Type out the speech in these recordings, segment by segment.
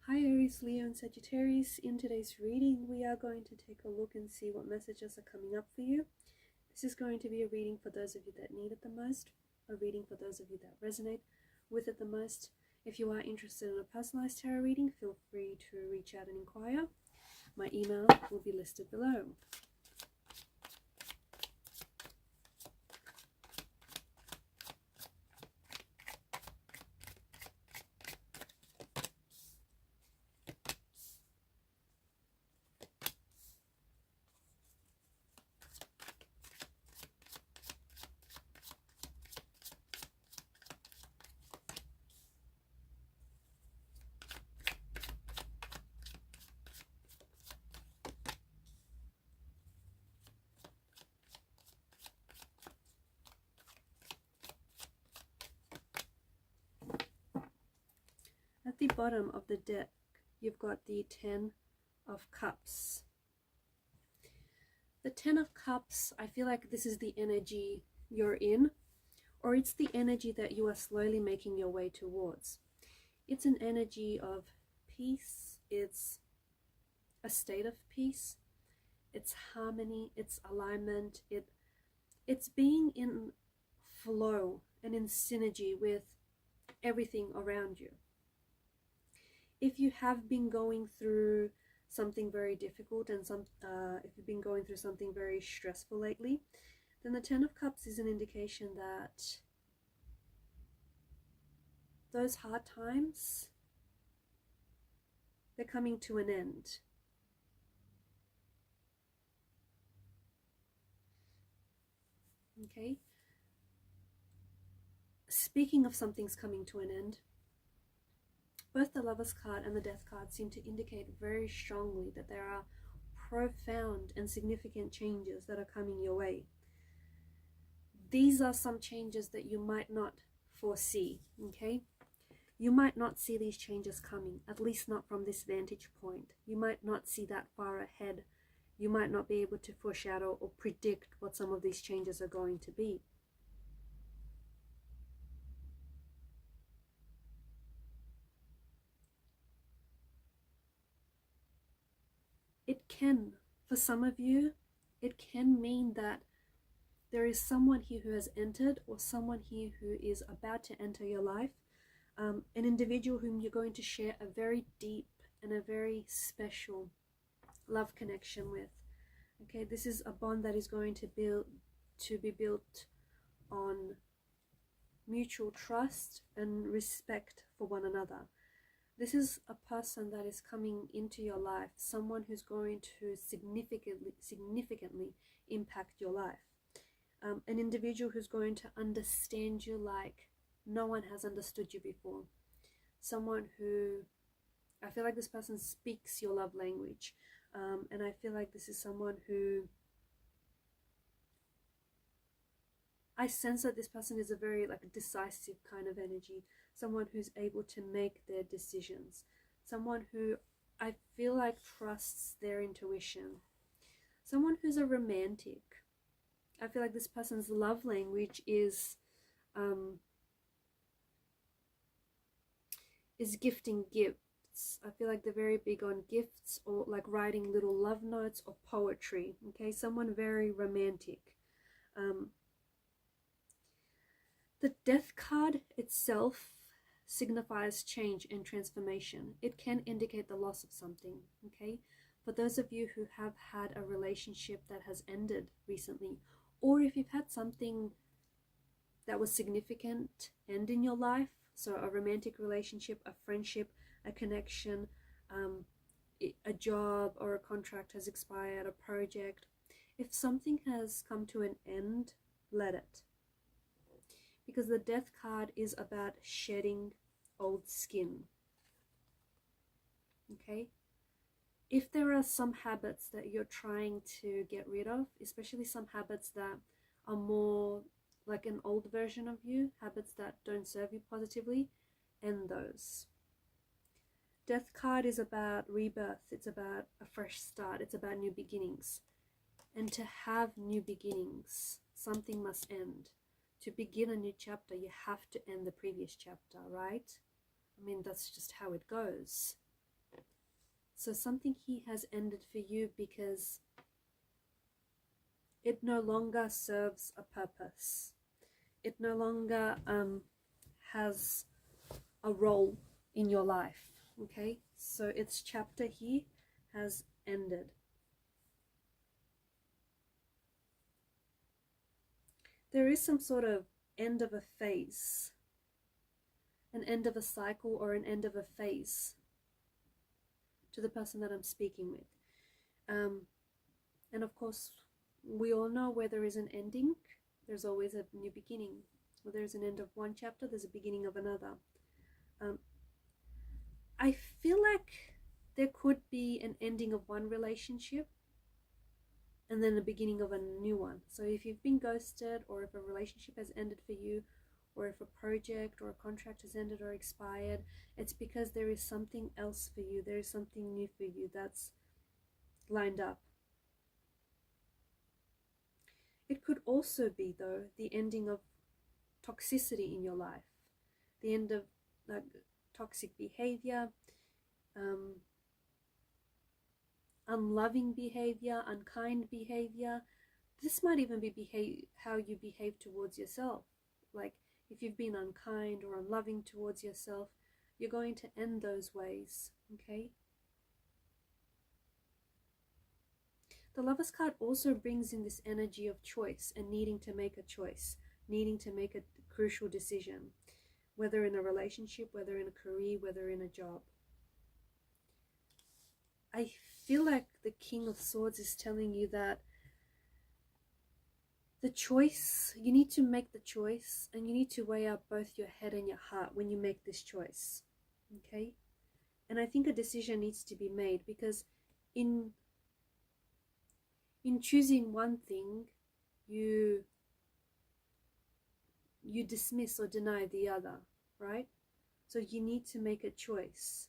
Hi Aries, Leo and Sagittarius. In today's reading, we are going to take a look and see what messages are coming up for you. This is going to be a reading for those of you that need it the most, a reading for those of you that resonate with it the most. If you are interested in a personalized tarot reading, feel free to reach out and inquire. My email will be listed below. At the bottom of the deck, you've got the Ten of Cups. The Ten of Cups, I feel like this is the energy you're in, or it's the energy that you are slowly making your way towards. It's an energy of peace, it's a state of peace, it's harmony, it's alignment, it's being in flow and in synergy with everything around you. If you have been going through something very difficult and if you've been going through something very stressful lately, then the Ten of Cups is an indication that those hard times, they're coming to an end. Okay? Speaking of something's coming to an end, both the Lovers card and the Death card seem to indicate very strongly that there are profound and significant changes that are coming your way. These are some changes that you might not foresee, okay? You might not see these changes coming, at least not from this vantage point. You might not see that far ahead. You might not be able to foreshadow or predict what some of these changes are going to be. It can, for some of you, it can mean that there is someone here who has entered, or someone here who is about to enter your life, an individual whom you're going to share a very deep and a very special love connection with. Okay, this is a bond that is going to be built on mutual trust and respect for one another. This is a person that is coming into your life, someone who's going to significantly impact your life. An individual who's going to understand you like no one has understood you before. Someone who, I feel like this person speaks your love language. And I feel like this is someone who, I sense that this person is a very decisive kind of energy. Someone who's able to make their decisions. Someone who I feel like trusts their intuition. Someone who's a romantic. I feel like this person's love language is gifting gifts. I feel like they're very big on gifts, or like writing little love notes or poetry. Okay, someone very romantic. The Death card itself signifies change and transformation. It can indicate the loss of something. Okay, for those of you who have had a relationship that has ended recently, or if you've had something that was significant end in your life, so a romantic relationship, a friendship, a connection, a job or a contract has expired, a project. If something has come to an end, let it. Because the Death card is about shedding old skin. Okay? If there are some habits that you're trying to get rid of, especially some habits that are more like an old version of you, habits that don't serve you positively, end those. Death card is about rebirth. It's about a fresh start. It's about new beginnings. And to have new beginnings, something must end. To begin a new chapter, you have to end the previous chapter, right? I mean, that's just how it goes. So something here has ended for you because it no longer serves a purpose. It no longer has a role in your life. Okay, so its chapter here has ended. There is some sort of end of a phase, an end of a cycle, or an end of a phase to the person that I'm speaking with. And of course, we all know where there is an ending, there's always a new beginning. Where there's an end of one chapter, there's a beginning of another. I feel like there could be an ending of one relationship and then the beginning of a new one. So if you've been ghosted, or if a relationship has ended for you, or if a project or a contract has ended or expired, it's because there is something else for you. There is something new for you that's lined up. It could also be, though, the ending of toxicity in your life, the end of toxic behavior, unloving behavior, unkind behavior. This might even be how you behave towards yourself. Like if you've been unkind or unloving towards yourself, you're going to end those ways, okay? The Lover's card also brings in this energy of choice and needing to make a choice, needing to make a crucial decision, whether in a relationship, whether in a career, whether in a job. I feel like the King of Swords is telling you that the choice, you need to make the choice, and you need to weigh up both your head and your heart when you make this choice, okay? And I think a decision needs to be made, because in choosing one thing, you dismiss or deny the other, right? So you need to make a choice.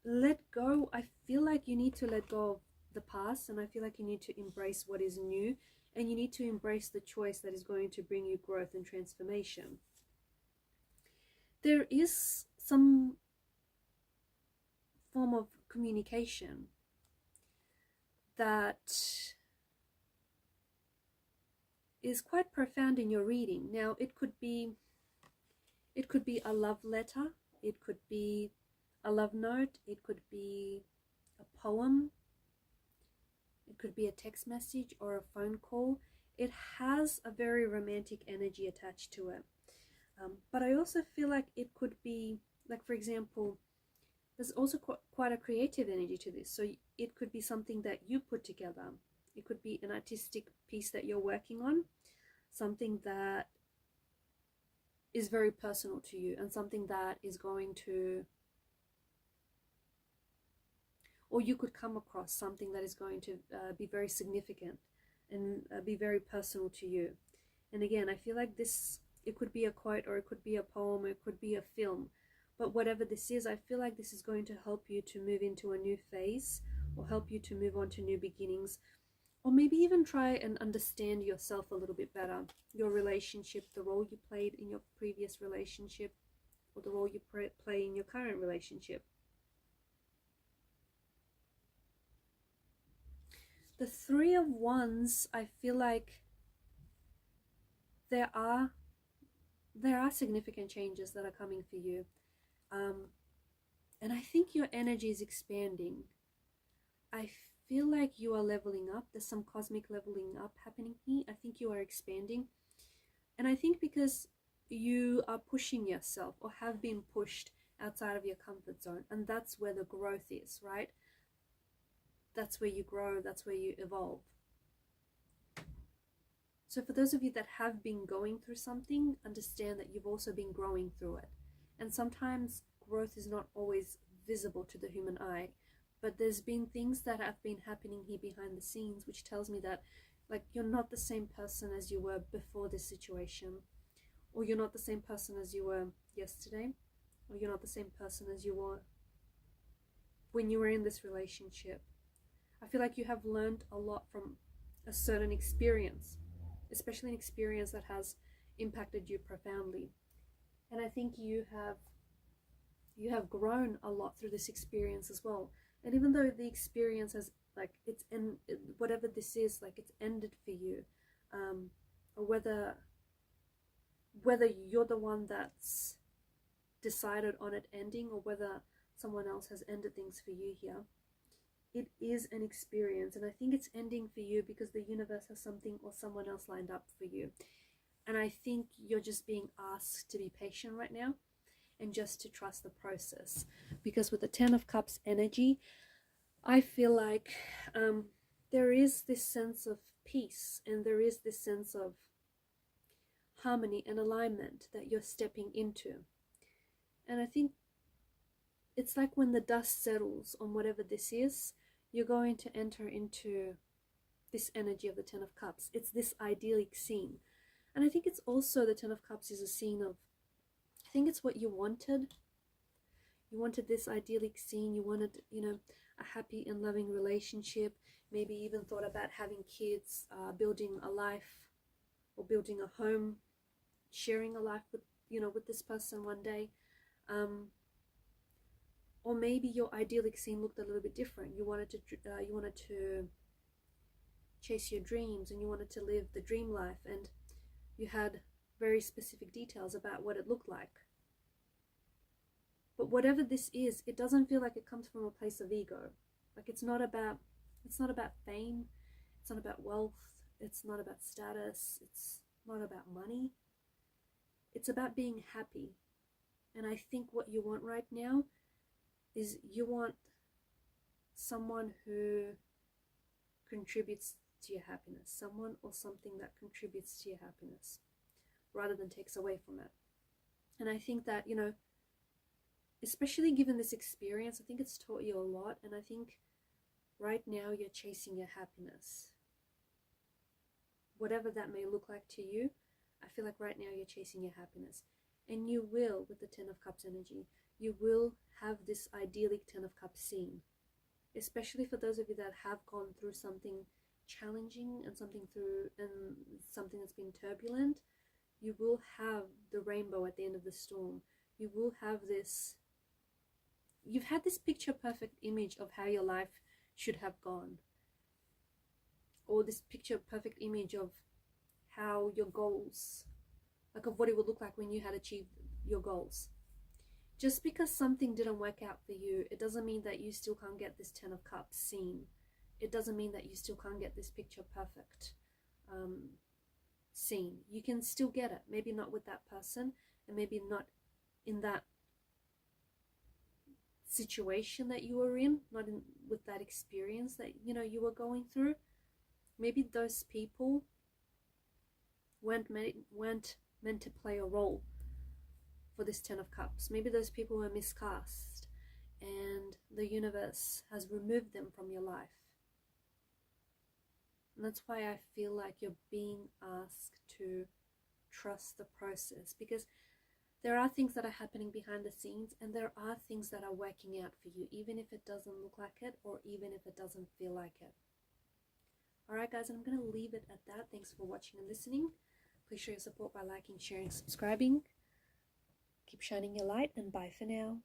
Let go. I feel like you need to let go of the past, and I feel like you need to embrace what is new, and you need to embrace the choice that is going to bring you growth and transformation. There is some form of communication that is quite profound in your reading. Now, it could be a love letter, it could be a love note, it could be a poem, it could be a text message or a phone call. It has a very romantic energy attached to it. But I also feel like it could be, like, for example, there's also quite a creative energy to this. So it could be something that you put together. It could be an artistic piece that you're working on, something that is very personal to you, and something that is going to, or you could come across something that is going to be very significant and be very personal to you. And again, I feel like this, it could be a quote, or it could be a poem, or it could be a film. But whatever this is, I feel like this is going to help you to move into a new phase, or help you to move on to new beginnings, or maybe even try and understand yourself a little bit better, your relationship, the role you played in your previous relationship, or the role you play in your current relationship. The Three of Wands, I feel like there are significant changes that are coming for you. And I think your energy is expanding. I feel like you are leveling up. There's some cosmic leveling up happening here. I think you are expanding. And I think because you are pushing yourself, or have been pushed outside of your comfort zone. And that's where the growth is, right? That's where you grow. That's where you evolve. So for those of you that have been going through something, understand that you've also been growing through it. And sometimes growth is not always visible to the human eye, but there's been things that have been happening here behind the scenes, which tells me that, like, you're not the same person as you were before this situation, or you're not the same person as you were yesterday, or you're not the same person as you were when you were in this relationship. I feel like you have learned a lot from a certain experience, especially an experience that has impacted you profoundly. And I think you have You have grown a lot through this experience as well. And even though the experience has, like, it's in whatever this is, like, it's ended for you, or whether you're the one that's decided on it ending, or whether someone else has ended things for you here, it is an experience. And I think it's ending for you because the universe has something or someone else lined up for you. And I think you're just being asked to be patient right now and just to trust the process. Because with the Ten of Cups energy, I feel like there is this sense of peace, and there is this sense of harmony and alignment that you're stepping into. And I think it's like when the dust settles on whatever this is, you're going to enter into this energy of the Ten of Cups. It's this idyllic scene. And I think it's also, the Ten of Cups is a scene of, I think it's what you wanted. You wanted this idyllic scene. You wanted, a happy and loving relationship. Maybe even thought about having kids, building a life, or building a home, sharing a life with, with this person one day. Or maybe your idyllic scene looked a little bit different. You wanted to chase your dreams, and you wanted to live the dream life, and you had very specific details about what it looked like. But whatever this is, it doesn't feel like it comes from a place of ego. Like, it's not about fame, it's not about wealth, it's not about status, it's not about money. It's about being happy. And I think what you want right now is, you want someone who contributes to your happiness, someone or something that contributes to your happiness rather than takes away from it. And I think that, especially given this experience, I think it's taught you a lot. And I think right now you're chasing your happiness. Whatever that may look like to you, I feel like right now you're chasing your happiness. And you will, with the Ten of Cups energy, you will have this idyllic Ten of Cups scene. Especially for those of you that have gone through something challenging and something that's been turbulent, you will have the rainbow at the end of the storm. You will have this, you've had this picture perfect image of how your life should have gone, or this picture perfect image of how your goals, like of what it would look like when you had achieved your goals. Just because something didn't work out for you, it doesn't mean that you still can't get this Ten of Cups scene. It doesn't mean that you still can't get this picture perfect scene. You can still get it. Maybe not with that person, and maybe not in that situation that you were in, with that experience that you were going through. Maybe those people weren't meant to play a role for this Ten of Cups. Maybe those people were miscast, and the universe has removed them from your life. And that's why I feel like you're being asked to trust the process, because there are things that are happening behind the scenes, and there are things that are working out for you, even if it doesn't look like it, or even if it doesn't feel like it. Alright guys, and I'm going to leave it at that. Thanks for watching and listening. Please show your support by liking, sharing, subscribing. Keep shining your light, and bye for now.